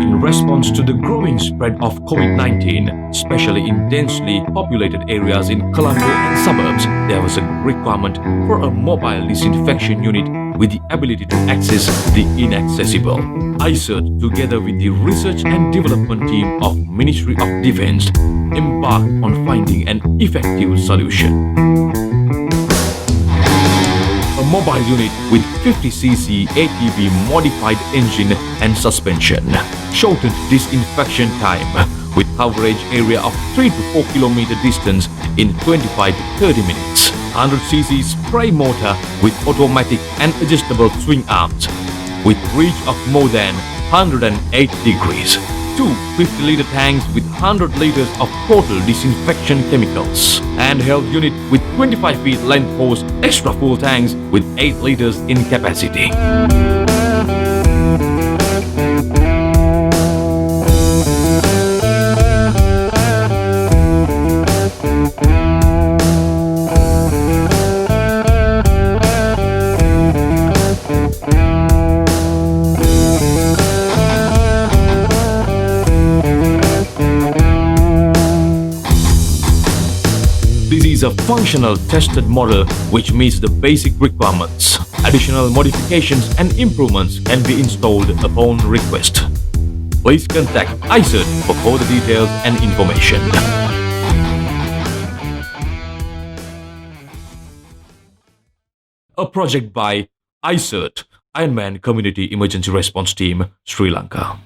In response to the growing spread of COVID-19, especially in densely populated areas in Colombo and suburbs, there was a requirement for a mobile disinfection unit with the ability to access the inaccessible. ICERT, together with the research and development team of Ministry of Defense, embarked on finding an effective solution. A mobile unit with 50cc ATV modified engine and suspension, shortened disinfection time with coverage area of 3 to 4 kilometer distance in 25 to 30 minutes. 100cc spray motor with automatic and adjustable swing arms with reach of more than 108 degrees. Two 50-liter tanks with 100 liters of total disinfection chemicals. Handheld unit with 25 feet length hose, extra full tanks with 8 liters in capacity. This is a functional tested model which meets the basic requirements. Additional modifications and improvements can be installed upon request. Please contact ICERT for further details and information. A project by ICERT, Ironman Community Emergency Response Team, Sri Lanka.